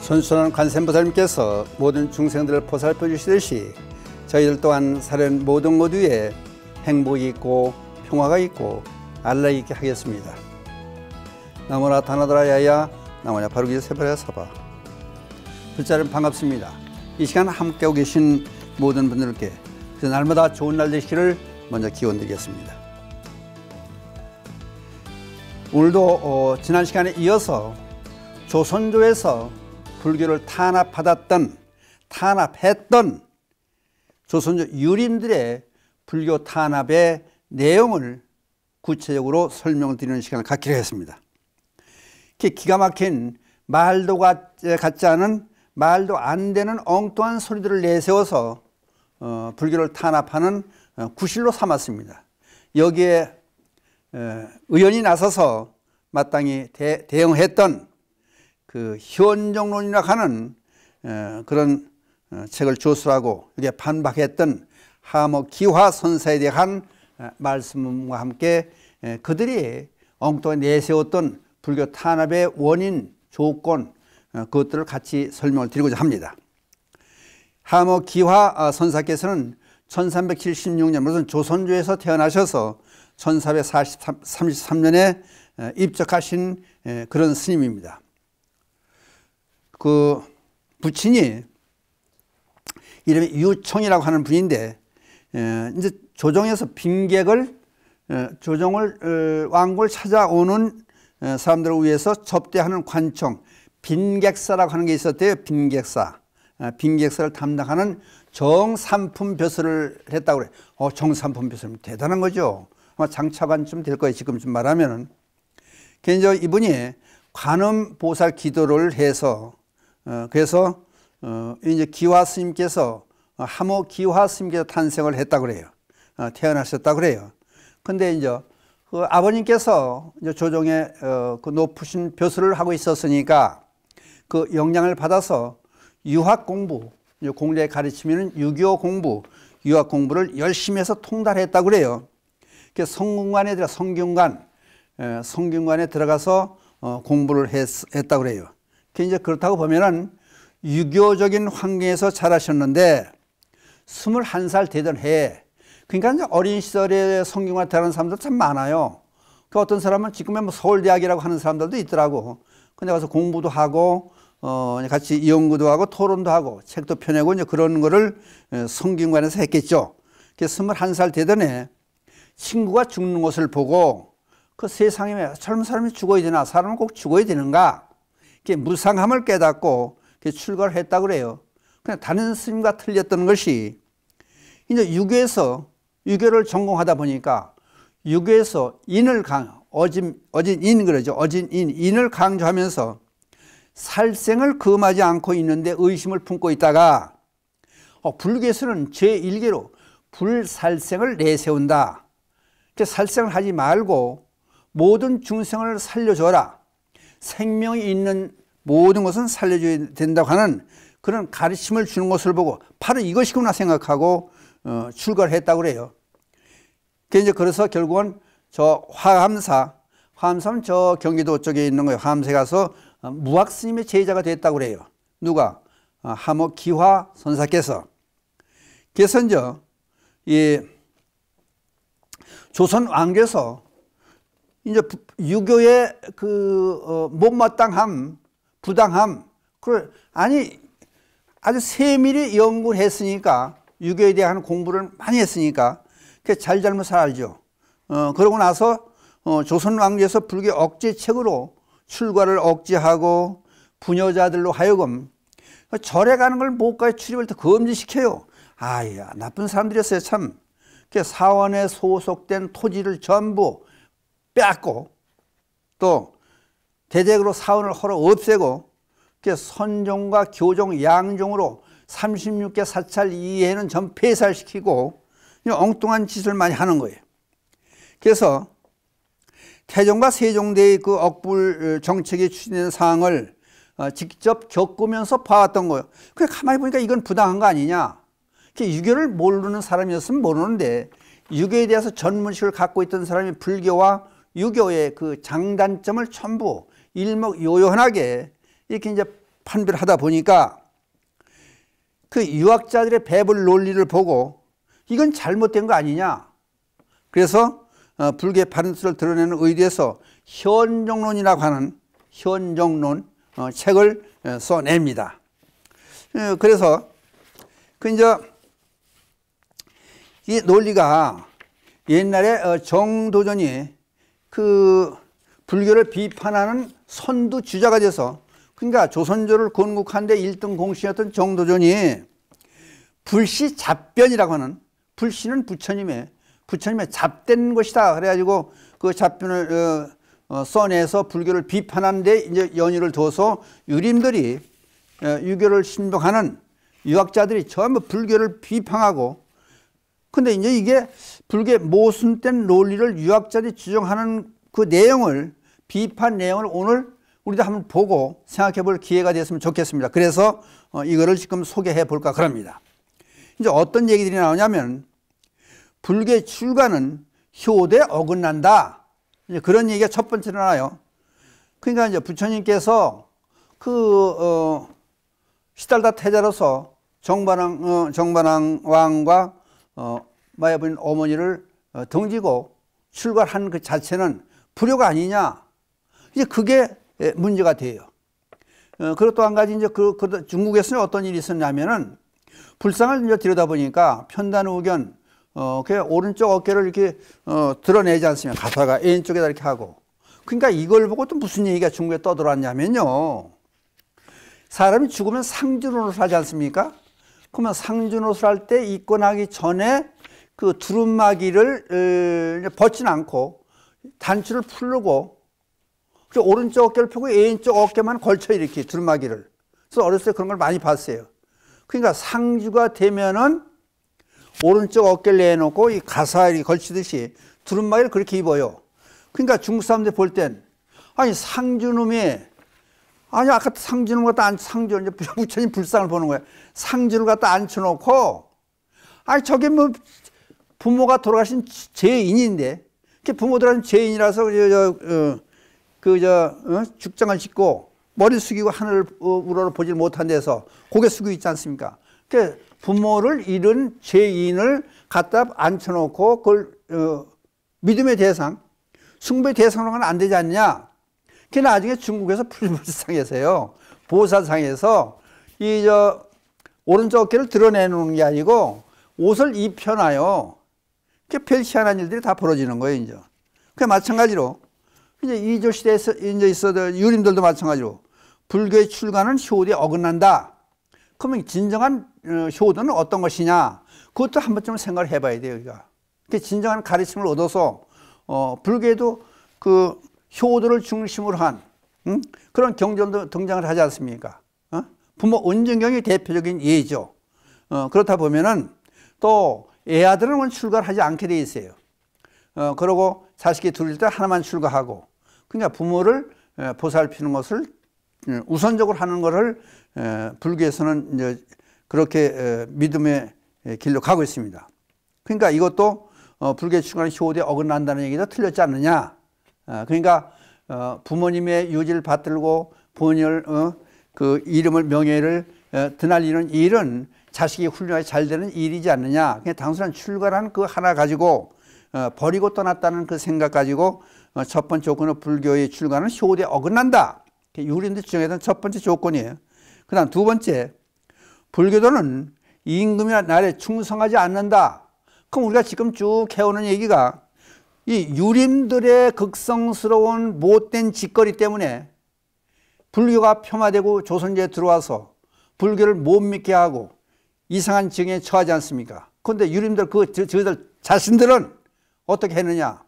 선순환 관세음보살님께서 모든 중생들을 보살펴 주시듯이 저희들 또한 사는 모두에 행복이 있고 평화가 있고 안락이 있게 하겠습니다. 나무나 다나더라 야야 나무냐 바루기 세바라 사바. 불자는 반갑습니다. 이 시간 함께하고 계신 모든 분들께 날마다 좋은 날 되시기를 먼저 기원드리겠습니다. 오늘도 지난 시간에 이어서 조선조에서 불교를 탄압했던 조선조 유림들의 불교 탄압의 내용을 구체적으로 설명을 드리는 시간을 갖기로 했습니다. 기가 막힌 말도 같지 않은 말도 안 되는 엉뚱한 소리들을 내세워서 불교를 탄압하는 구실로 삼았습니다. 여기에 의원이 나서서 마땅히 대응했던 그 현정론이라고 하는 그런 책을 조수하고 여기에 반박했던 하모기화 선사에 대한 말씀과 함께 그들이 엉뚱하게 내세웠던 불교 탄압의 원인, 조건 그것들을 같이 설명을 드리고자 합니다. 하모기화 선사께서는 1376년 무슨 조선조에서 태어나셔서 1433년에 입적하신 그런 스님입니다. 그 부친이 이름이 유청이라고 하는 분인데 이제 조정에서 왕국을 찾아오는 사람들을 위해서 접대하는 관청 빈객사라고 하는 게 있었대요. 빈객사를 담당하는 정삼품 벼슬을 했다고 그래. 정삼품 벼슬은 대단한 거죠. 아마 장차관쯤 될 거예요. 지금쯤 말하면은. 그래서 이분이 관음보살 기도를 해서 그래서 이제 기화 스님께서 하모기화 스님께서 탄생을 했다고 그래요. 태어나셨다고 그래요. 근데 이제 그 아버님께서 이제 조정에 그 높으신 벼슬을 하고 있었으니까 그 영향을 받아서 유학 공부, 공자에 가르치면 유교 공부, 유학 공부를 열심히 해서 통달했다고 그래요. 그래서 성균관에 들어가서 공부를 했다고 그래요. 이제 그렇다고 보면은 유교적인 환경에서 자라셨는데 21살 되던 해, 그러니까 이제 어린 시절에 성균관에 들어가는 사람들 참 많아요. 그 어떤 사람은 지금의 뭐 서울대학이라고 하는 사람들도 있더라고. 근데 가서 공부도 하고 같이 연구도 하고 토론도 하고 책도 펴내고 이제 그런 거를 성균관에서 했겠죠. 그래서 21살 되던 해 친구가 죽는 것을 보고 그 세상에 왜 젊은 사람이 죽어야 되나, 사람은 꼭 죽어야 되는가, 무상함을 깨닫고 출가를 했다고 그래요. 그냥 다른 스님과 틀렸던 것이 이제 유교를 전공하다 보니까 유교에서 인을 인을 강조하면서 살생을 금하지 않고 있는데 의심을 품고 있다가 불교에서는 제1계로 불살생을 내세운다. 살생을 하지 말고 모든 중생을 살려줘라. 생명이 있는 모든 것은 살려줘야 된다고 하는 그런 가르침을 주는 것을 보고 바로 이것이구나 생각하고 출가를 했다고 그래요. 그래서 결국은 저 화암사는 저 경기도 쪽에 있는 거예요. 화암사에 가서 무학 스님의 제자가 됐다고 그래요. 누가? 하모기화 선사께서. 그래서 이제 이 조선 왕조에서 이제 유교의 그 못마땅함, 부당함, 아주 세밀히 연구를 했으니까, 유교에 대한 공부를 많이 했으니까 잘잘못을 알죠. 그러고 나서 조선 왕조에서 불교 억제책으로 출가를 억제하고 부녀자들로 하여금 절에 가는 걸 못 가요. 출입을 더 금지시켜요. 나쁜 사람들이었어요. 참. 사원에 소속된 토지를 전부 빼앗고 또 대대적으로 사원을 헐어 없애고 선종과 교종, 양종으로 36개 사찰 이외에는 전 폐살시키고 엉뚱한 짓을 많이 하는 거예요. 그래서 태종과 세종대의 그 억불 정책이 추진된 사항을 직접 겪으면서 봐왔던 거예요. 그래 가만히 보니까 이건 부당한 거 아니냐. 유교를 모르는 사람이었으면 모르는데 유교에 대해서 전문식을 갖고 있던 사람이 불교와 유교의 그 장단점을 전부 일목요연하게 이렇게 이제 판별하다 보니까 그 유학자들의 배분 논리를 보고 이건 잘못된 거 아니냐. 그래서 불교의 바른 뜻을 드러내는 의도에서 현정론이라고 하는 현정론 책을 써냅니다. 그래서 그 이제 이 논리가 옛날에 정도전이 그 불교를 비판하는 선두 주자가 돼서, 그러니까 조선조를 건국한 데 1등 공신이었던 정도전이 불시 잡변이라고 하는, 불시는 부처님의 잡된 것이다 그래가지고 그 잡변을 써내서 불교를 비판하는 데 이제 연유를 둬서 유림들이 유교를 신봉하는 유학자들이 전부 불교를 비판하고, 근데 이제 이게 불교의 모순된 논리를 유학자들이 주장하는 그 내용을, 비판 내용을 오늘 우리도 한번 보고 생각해 볼 기회가 됐으면 좋겠습니다. 그래서 이거를 지금 소개해 볼까 그럽니다. 이제 어떤 얘기들이 나오냐면, 불교의 출가는 효도에 어긋난다. 이제 그런 얘기가 첫 번째로 나와요. 그러니까 이제 부처님께서 시달다 태자로서 정반왕 왕과 마야부인 어머니를 등지고 출가한 그 자체는 불효가 아니냐. 이제 그게 문제가 돼요. 그리고 또 한 가지 이제 중국에서는 어떤 일이 있었냐면은, 불상을 이제 들여다보니까 편단우견, 그 오른쪽 어깨를 이렇게 드러내지 않습니까? 가사가 왼쪽에다 이렇게 하고. 그러니까 이걸 보고 또 무슨 얘기가 중국에 떠들어왔냐면요. 사람이 죽으면 상주노릇을 하지 않습니까? 그러면 상주노릇을 할 때 입고 나기 전에 그 두루마기를 벗진 않고 단추를 풀르고 오른쪽 어깨를 펴고 왼쪽 어깨만 걸쳐 이렇게 두루마기를. 그래서 어렸을 때 그런 걸 많이 봤어요. 그러니까 상주가 되면은 오른쪽 어깨를 내놓고 이 가사에 걸치듯이 두루마기를 그렇게 입어요. 그러니까 중국 사람들 볼 땐, 아니 상주놈이, 아니 아까 상주놈 갖다 상주, 이제 부처님 불상을 보는 거야. 상주를 갖다 앉혀놓고, 아니 저게 뭐 부모가 돌아가신 죄인인데, 부모 돌아가신 죄인이라서 죽장을 짓고 머리 숙이고 하늘을 우러러 보질 못한 데서 고개 숙이고 있지 않습니까? 그 부모를 잃은 죄인을 갖다 앉혀놓고 그걸 믿음의 대상, 숭배의 대상으로 하면 안 되지 않냐? 그게 나중에 중국에서 불상에서요, 보살상에서 오른쪽 어깨를 드러내놓는 게 아니고 옷을 입혀놔요. 그게 별 희한한 일들이 다 벌어지는 거예요, 이제. 그 마찬가지로 이제 이조 시대에서 이제 있었던 유림들도 마찬가지로 불교의 출가는 효도에 어긋난다. 그러면 진정한 효도는 어떤 것이냐? 그것도 한 번쯤 생각을 해봐야 돼요, 우리가. 진정한 가르침을 얻어서 불교에도 그 효도를 중심으로 한 그런 경전도 등장을 하지 않습니까? 부모 은정경이 대표적인 예죠. 그렇다 보면은 또 애아들은 출가를 하지 않게 돼 있어요. 그러고 자식이 둘일 때 하나만 출가하고, 그러니까 부모를 보살피는 것을 우선적으로 하는 것을 불교에서는 이제 그렇게 믿음의 길로 가고 있습니다. 그러니까 이것도 불교의 출가는 효도에 어긋난다는 얘기도 틀렸지 않느냐. 그러니까 부모님의 유지를 받들고 본인을 그 이름을 명예를 드날리는 일은 자식이 훌륭하게 잘 되는 일이지 않느냐. 그냥 단순한 출가라는 그 하나 가지고 버리고 떠났다는 그 생각 가지고 첫 번째 조건은 불교의 출가는 효도에 어긋난다. 유림들 주장했던 첫 번째 조건이에요. 그 다음 두 번째, 불교도는 임금이나 나라에 충성하지 않는다. 그럼 우리가 지금 쭉 해오는 얘기가 이 유림들의 극성스러운 못된 짓거리 때문에 불교가 폄하되고 조선제에 들어와서 불교를 못 믿게 하고 이상한 증에 처하지 않습니까? 그런데 유림들 저들 자신들은 어떻게 했느냐?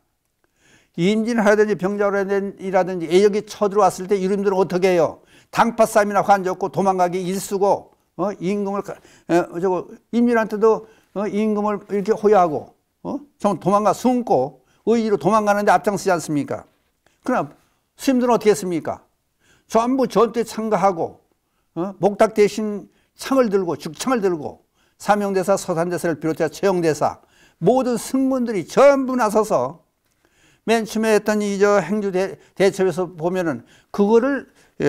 임진하라든지 병자호란이라든지 애역이 쳐들어왔을 때 유림들은 어떻게 해요? 당파 싸움이나 환졌고 도망가기 일쑤고 임금을 임진한테도 임금을 이렇게 호위하고 좀 도망가 숨고 의지로 도망가는데 앞장서지 않습니까? 그러나 스님들은 어떻게 했습니까? 전부 전투에 참가하고 목탁 대신 창을 들고 죽창을 들고 사명대사 서산대사를 비롯해 최영대사 모든 승문들이 전부 나서서 맨 처음에 했던 행주 대첩에서 보면은 그거를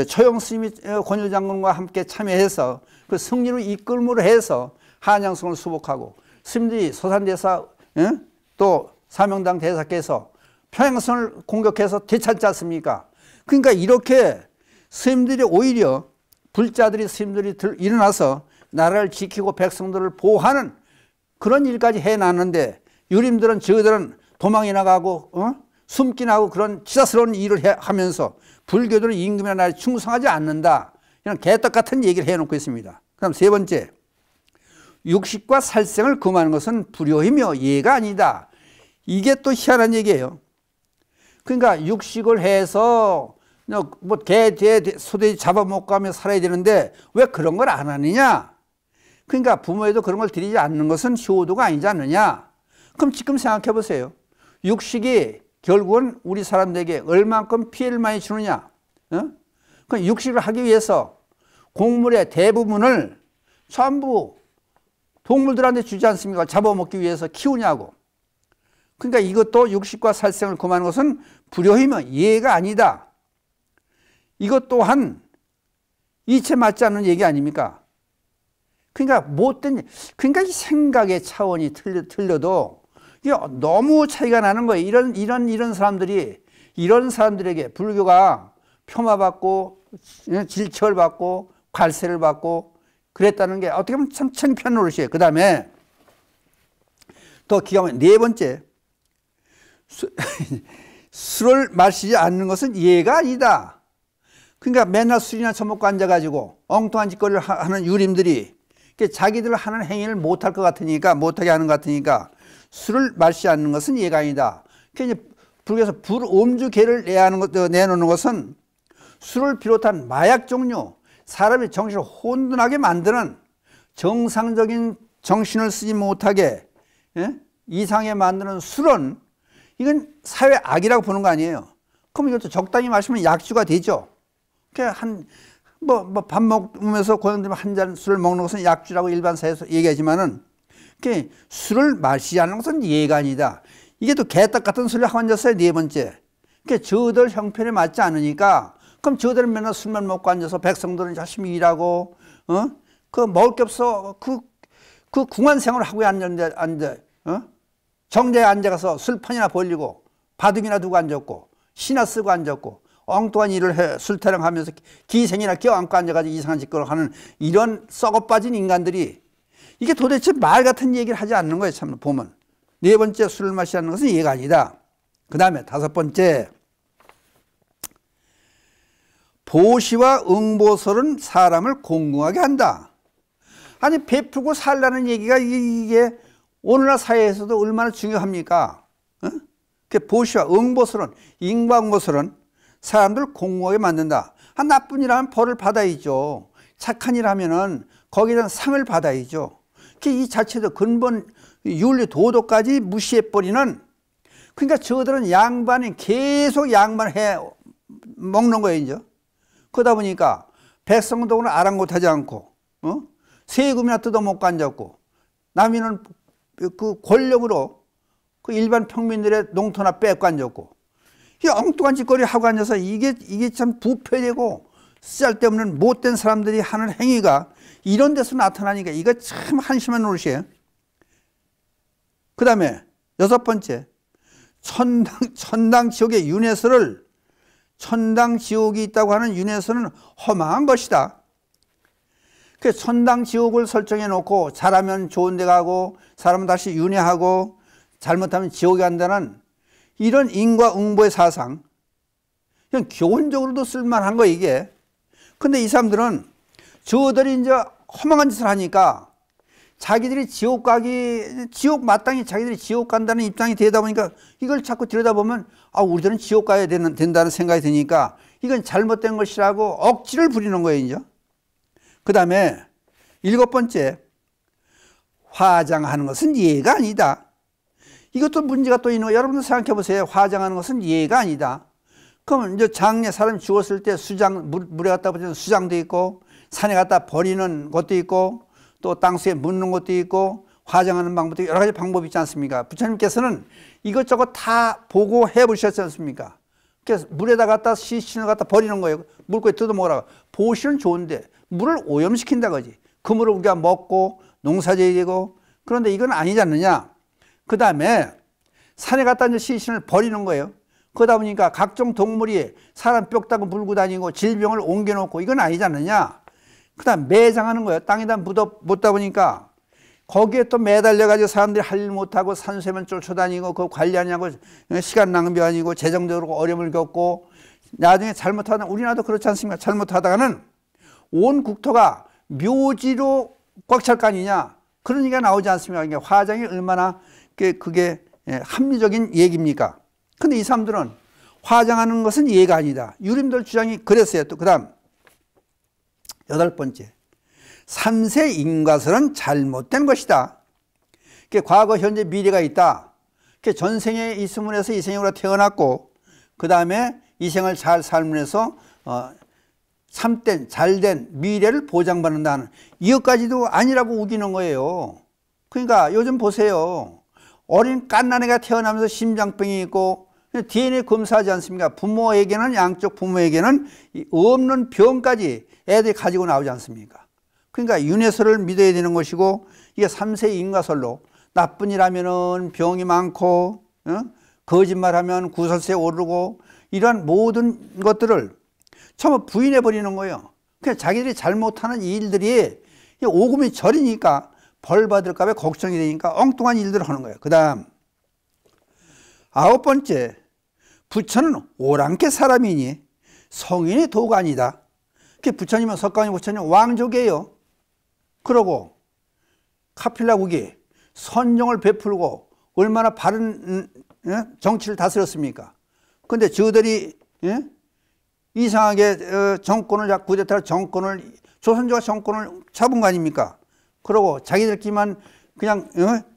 처용 스님이 권율 장군과 함께 참여해서 그 승리를 이끌므로 해서 한양성을 수복하고 스님들이 소산대사 또 사명당 대사께서 평양성을 공격해서 되찾지 않습니까? 그러니까 이렇게 스님들이 오히려 불자들이 스님들이 일어나서 나라를 지키고 백성들을 보호하는 그런 일까지 해놨는데 유림들은 저들은 도망이 나가고 숨기 나고 그런 치사스러운 일을 하면서 불교들은 임금이나 나라에 충성하지 않는다. 이런 개떡 같은 얘기를 해놓고 있습니다. 그다음 세 번째, 육식과 살생을 금하는 것은 불효이며 예가 아니다. 이게 또 희한한 얘기예요. 그러니까 육식을 해서 뭐 개, 돼, 소돼지 잡아먹고 하며 살아야 되는데 왜 그런 걸 안 하느냐? 그러니까 부모에도 그런 걸 드리지 않는 것은 효도가 아니지 않느냐? 그럼 지금 생각해 보세요. 육식이 결국은 우리 사람들에게 얼만큼 피해를 많이 주느냐? 그 육식을 하기 위해서 곡물의 대부분을 전부 동물들한테 주지 않습니까? 잡아먹기 위해서 키우냐고. 그러니까 이것도 육식과 살생을 금하는 것은 불효이며 예가 아니다. 이것 또한 이체 맞지 않는 얘기 아닙니까? 그러니까 못된, 그러니까 이 생각의 차원이 틀려도 이게 너무 차이가 나는 거예요. 이런 사람들이, 이런 사람들에게 불교가 폄하받고 질책을 받고 괄세를 받고 그랬다는 게 어떻게 보면 참 창피한 노릇이에요. 그 다음에 더 기가 막힌 네 번째, 술을 마시지 않는 것은 예가 아니다. 그러니까 맨날 술이나 처먹고 앉아가지고 엉뚱한 짓거리를 하는 유림들이 자기들 하는 행위를 못할 것 같으니까, 못하게 하는 것 같으니까 술을 마시지 않는 것은 예가 아니다. 그러니까 불교에서 불음주계를 내놓는 것은 술을 비롯한 마약 종류, 사람의 정신을 혼돈하게 만드는 정상적인 정신을 쓰지 못하게 이상하게 만드는 술은 이건 사회 악이라고 보는 거 아니에요. 그럼 이것도 적당히 마시면 약주가 되죠. 밥 먹으면서 고용되면 한 잔 술을 먹는 것은 약주라고 일반 사회에서 얘기하지만은 술을 마시지 않는 것은 예가 아니다. 이게 또 개떡 같은 소리를 하고 앉았어요. 네 번째. 저들 형편에 맞지 않으니까 그럼 저들은 맨날 술만 먹고 앉아서 백성들은 열심히 일하고 그 먹을 게 없어 그 궁한 생활을 하고 앉아 정자에 앉아가서 술판이나 벌리고 바둑이나 두고 앉았고 시나 쓰고 앉았고 엉뚱한 일을 해 술 타령하면서 기생이나 껴안고 앉아가지고 이상한 짓거리를 하는 이런 썩어빠진 인간들이 이게 도대체 말 같은 얘기를 하지 않는 거예요. 참 보면 네 번째, 술을 마시지 않는 것은 예가 아니다. 그 다음에 다섯 번째, 보시와 응보설은 사람을 공경하게 한다. 아니 베푸고 살라는 얘기가 이게 오늘날 사회에서도 얼마나 중요합니까? 보시와 응보설은, 인과응보설은 사람들을 공경하게 만든다. 나쁜 일 하면 벌을 받아야죠. 착한 일 하면은 거기에 대한 상을 받아야죠. 이 자체도 근본 윤리 도덕까지 무시해버리는, 그러니까 저들은 양반이 계속 양반해 먹는 거예요. 이제 그러다 보니까 백성동을 아랑곳하지 않고 세금이나 뜯어먹고 앉았고 남이는 그 권력으로 그 일반 평민들의 농토나 뺏고 앉았고 이 엉뚱한 짓거리 하고 앉아서 이게 참 부패되고 쓸데없는 못된 사람들이 하는 행위가 이런 데서 나타나니까 이거 참 한심한 노릇이에요. 그 다음에 여섯 번째, 천당 지옥의 윤회설을, 천당 지옥이 있다고 하는 윤회설은 허망한 것이다. 그 천당 지옥을 설정해 놓고 잘하면 좋은 데 가고 사람은 다시 윤회하고 잘못하면 지옥에 간다는 이런 인과응보의 사상, 그냥 교훈적으로도 쓸만한 거 이게. 근데 이 사람들은 저들이 이제 허망한 짓을 하니까 자기들이 지옥 마땅히 자기들이 지옥 간다는 입장이 되다 보니까 이걸 자꾸 들여다보면 우리들은 지옥 가야 된다는 생각이 드니까 이건 잘못된 것이라고 억지를 부리는 거예요. 이제. 그 다음에 일곱 번째, 화장하는 것은 예가 아니다. 이것도 문제가 또 있는 거예요. 여러분들 생각해 보세요. 화장하는 것은 예가 아니다. 그러면 이제 장례 사람이 죽었을 때 수장, 물에 갖다 버리는 수장도 있고 산에 갖다 버리는 것도 있고 또 땅속에 묻는 것도 있고 화장하는 방법도 여러 가지 방법이 있지 않습니까? 부처님께서는 이것저것 다 보고 해 보셨지 않습니까? 그래서 물에다 갖다 시신을 갖다 버리는 거예요. 물고기 뜯어먹으라고. 보시는 좋은데 물을 오염시킨다 거지. 그 물을 우리가 먹고 농사져야 되고. 그런데 이건 아니지 않느냐. 그 다음에 산에 갖다 이제 시신을 버리는 거예요. 그러다 보니까 각종 동물이 사람 뼈다구 물고 다니고 질병을 옮겨놓고 이건 아니지 않느냐. 그 다음 매장하는 거예요. 땅에다 묻다 보니까 거기에 또 매달려가지고 사람들이 할 일 못하고 산수에만 쫓아다니고 그거 관리하냐고 시간 낭비 아니고 재정적으로 어려움을 겪고 나중에 잘못하다 우리나라도 그렇지 않습니까? 잘못하다가는 온 국토가 묘지로 꽉 찰 거 아니냐. 그런 얘기가 나오지 않습니까? 그러니까 화장이 얼마나 그게 합리적인 얘기입니까? 근데 이 사람들은 화장하는 것은 이해가 아니다. 유림들 주장이 그랬어요. 또 그 다음 8번째. 삼세 인과설은 잘못된 것이다. 과거, 현재, 미래가 있다. 전생에 있음을 해서 이 생으로 태어났고 그 다음에 이 생을 잘 삶을 해서 참된 잘된 미래를 보장받는다는 이것까지도 아니라고 우기는 거예요. 그러니까 요즘 보세요. 어린 갓난애가 태어나면서 심장병이 있고 DNA 검사하지 않습니까? 부모에게는 양쪽 부모에게는 없는 병까지 애들이 가지고 나오지 않습니까? 그러니까 윤회설을 믿어야 되는 것이고 이게 삼세 인과설로 나쁜 일 하면은 병이 많고 거짓말하면 구설수에 오르고 이러한 모든 것들을 전부 부인해 버리는 거예요. 그냥 자기들이 잘못하는 이 일들이 오금이 절이니까 벌 받을까 봐 걱정이 되니까 엉뚱한 일들을 하는 거예요. 그 다음 9번째. 부처는 오랑캐 사람이니 성인의 도가 아니다. 부처님은 석가모니 부처님 왕족이에요. 그러고 카필라국이 선정을 베풀고 얼마나 바른 정치를 다스렸습니까? 근데 저들이 이상하게 정권을 쿠데타로 정권을 조선조가 정권을 잡은 거 아닙니까? 그러고 자기들끼리만 그냥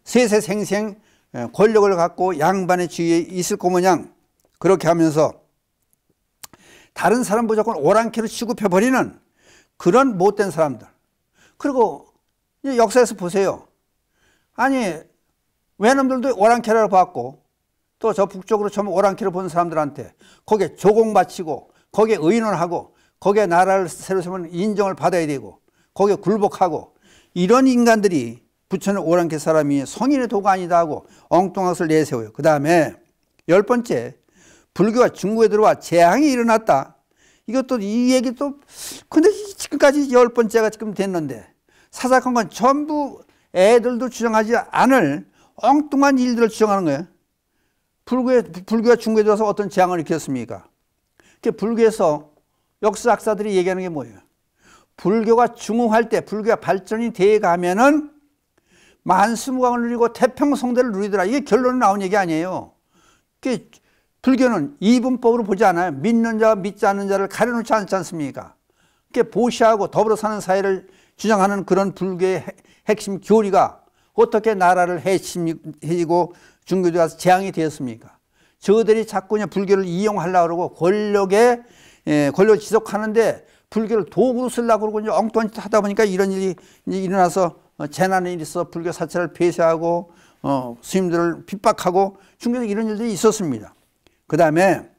세세생생 권력을 갖고 양반의 주위에 있을 거 모양 그렇게 하면서 다른 사람 무조건 오랑캐로 취급해버리는 그런 못된 사람들. 그리고 역사에서 보세요. 아니 외놈들도 오랑캐라고 봤고 또 저 북쪽으로 전부 오랑캐로 본 사람들한테 거기에 조공 바치고 거기에 의논하고 거기에 나라를 새로 세우면 인정을 받아야 되고 거기에 굴복하고 이런 인간들이 부처는 오랑캐 사람이 성인의 도가 아니다 하고 엉뚱한 것을 내세워요. 그 다음에 10번째. 불교가 중국에 들어와 재앙이 일어났다. 이것도 이 얘기 또 근데 지금까지 10번째가 지금 됐는데 사사건건 전부 애들도 주장하지 않을 엉뚱한 일들을 주장하는 거예요. 불교가 중국에 들어와서 어떤 재앙을 일으켰습니까? 불교에서 역사학자들이 얘기하는 게 뭐예요? 불교가 중흥할 때 불교가 발전이 돼 가면은 만수무강을 누리고 태평성대를 누리더라. 이게 결론이 나온 얘기 아니에요. 불교는 이분법으로 보지 않아요. 믿는 자와 믿지 않는 자를 가려놓지 않지 않습니까? 보시하고 더불어 사는 사회를 주장하는 그런 불교의 핵심 교리가 어떻게 나라를 해치고 중국에 가서 재앙이 되었습니까? 저들이 자꾸 그냥 불교를 이용하려고 그러고 권력을 지속하는데 불교를 도구로 쓰려고 그러고 이제 엉뚱한 짓 하다 보니까 이런 일이 일어나서 재난이 있어 불교 사찰을 폐쇄하고 스님들을 핍박하고 중국에 이런 일들이 있었습니다. 그 다음에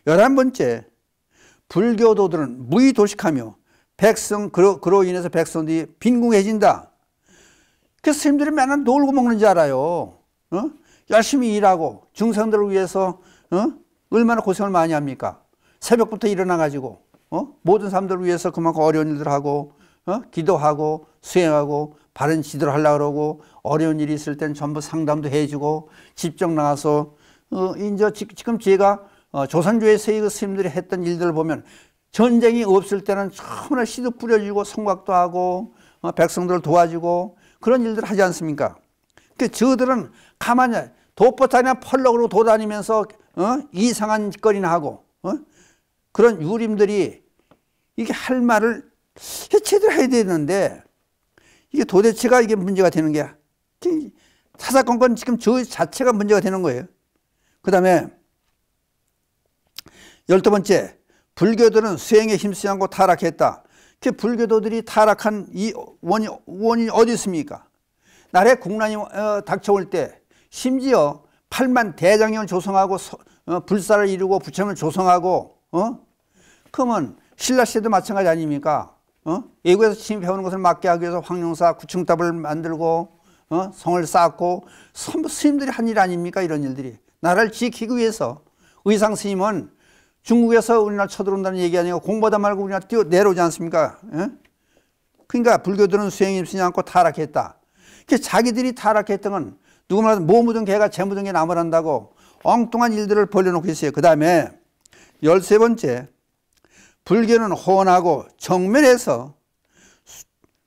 11번째. 불교도들은 무의도식하며 그로 인해서 백성들이 빈궁해진다. 그래서 스님들이 맨날 놀고 먹는 줄 알아요. 열심히 일하고 중생들을 위해서 얼마나 고생을 많이 합니까? 새벽부터 일어나가지고 모든 사람들을 위해서 그만큼 어려운 일들 하고 기도하고 수행하고 바른 지도를 하려고 그러고 어려운 일이 있을 땐 전부 상담도 해주고 집정 나가서 이제 지금 제가 조선조에서 이 스님들이 했던 일들을 보면 전쟁이 없을 때는 처음에 씨도 뿌려주고 성곽도 하고 백성들을 도와주고 그런 일들을 하지 않습니까? 저들은 가만히 돛보따리나 펄럭으로 돌아다니면서 이상한 짓거리나 하고 그런 유림들이 이게 할 말을 제대로 해야 되는데 이게 도대체가 이게 문제가 되는 게 사사건건 지금 저 자체가 문제가 되는 거예요. 그 다음에 12번째. 불교들은 수행에 힘쓰지 않고 타락했다. 불교도들이 타락한 이 원인이 어디 있습니까? 나라에 국난이 닥쳐올 때 심지어 8만 대장경을 조성하고 불사를 이루고 부처님을 조성하고 그러면 신라시대도 마찬가지 아닙니까? 외국에서 침입해오는 것을 막게 하기 위해서 황룡사 구층탑을 만들고 성을 쌓고 스님들이 한 일 아닙니까? 이런 일들이 나라를 지키기 위해서. 의상 스님은 중국에서 우리나라 쳐들어온다는 얘기 아니고 공부하다 말고 우리나라 뛰어 내려오지 않습니까? 그러니까 불교들은 수행이 있지 않고 타락했다. 자기들이 타락했던 건 누구 말하든 뭐 묻은 개가 재 묻은 게 나무란다고 엉뚱한 일들을 벌려놓고 있어요. 그 다음에 13번째, 불교는 혼하고 정면에서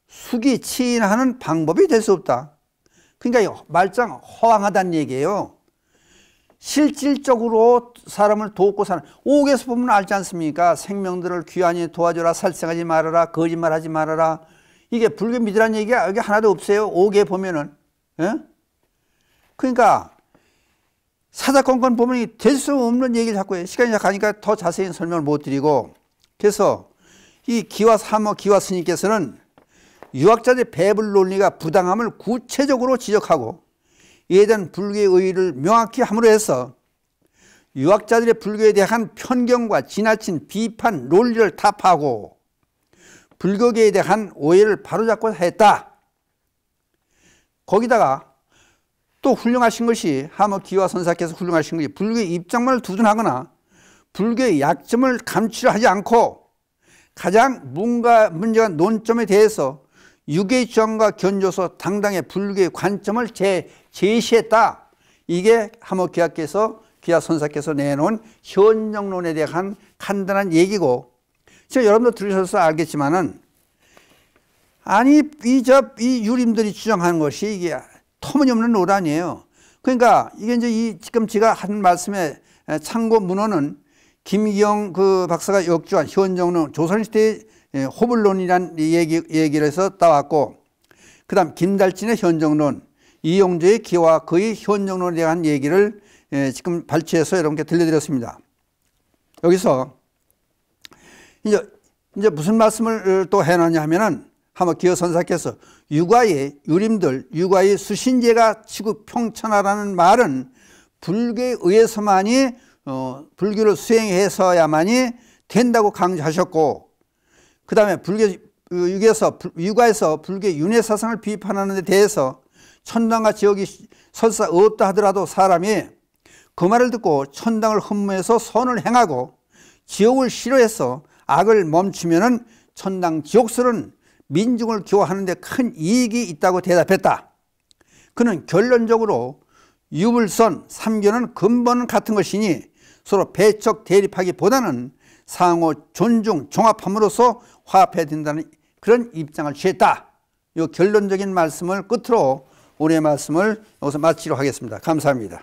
숙이 치인하는 방법이 될 수 없다. 그러니까 말짱 허황하다는 얘기예요. 실질적으로 사람을 돕고 사는, 옥에서 보면 알지 않습니까? 생명들을 귀환히 도와줘라, 살생하지 말아라, 거짓말하지 말아라. 이게 불교 믿으라는 얘기가 여기 하나도 없어요. 옥에 보면은. 그러니까 사사건건 보면 될 수 없는 얘기를 자꾸 해요. 시간이 가니까 더 자세히 설명을 못 드리고. 그래서 이 기와 스님께서는 유학자들의 배분 논리가 부당함을 구체적으로 지적하고 이에 대한 불교의 의의를 명확히 함으로 해서 유학자들의 불교에 대한 편견과 지나친 비판 논리를 타파하고 불교계에 대한 오해를 바로잡고 했다. 거기다가 또 훌륭하신 것이 하모 기와 선사께서 훌륭하신 것이 불교의 입장만을 두둔하거나 불교의 약점을 감추려 하지 않고 가장 문제가 논점에 대해서 유괴 주장과 견줘서 당당히 불교의 관점을 제시했다. 이게 하모 기와 선사께서 내놓은 현정론에 대한 간단한 얘기고, 제가 여러분도 들으셔서 알겠지만은, 아니 이 유림들이 주장하는 것이 이게 터무니없는 논란이에요. 그러니까 이게 이제 지금 제가 한 말씀의 참고 문헌은 김기영 박사가 역주한 현정론 조선시대의 호불론이란 얘기를 해서 따왔고, 그 다음 김달진의 현정론, 이용조의 기와 거의 현정론에 대한 얘기를 지금 발췌해서 여러분께 들려드렸습니다. 여기서 이제 무슨 말씀을 또 해놨냐 하면은, 하모 기어 선사께서 유가의 수신제가 치고 평천하라는 말은 불교에 의해서만이 불교를 수행해서야만이 된다고 강조하셨고, 그 다음에 유가에서 불교의 윤회사상을 비판하는 데 대해서 천당과 지옥이 설사 없다 하더라도 사람이 그 말을 듣고 천당을 흠모해서 선을 행하고 지옥을 싫어해서 악을 멈추면은 천당 지옥설은 민중을 교화하는 데 큰 이익이 있다고 대답했다. 그는 결론적으로 유불선, 삼교는 근본은 같은 것이니 서로 배척 대립하기보다는 상호 존중 종합함으로써 화합해야 된다는 그런 입장을 취했다. 이 결론적인 말씀을 끝으로 오늘의 말씀을 여기서 마치도록 하겠습니다. 감사합니다.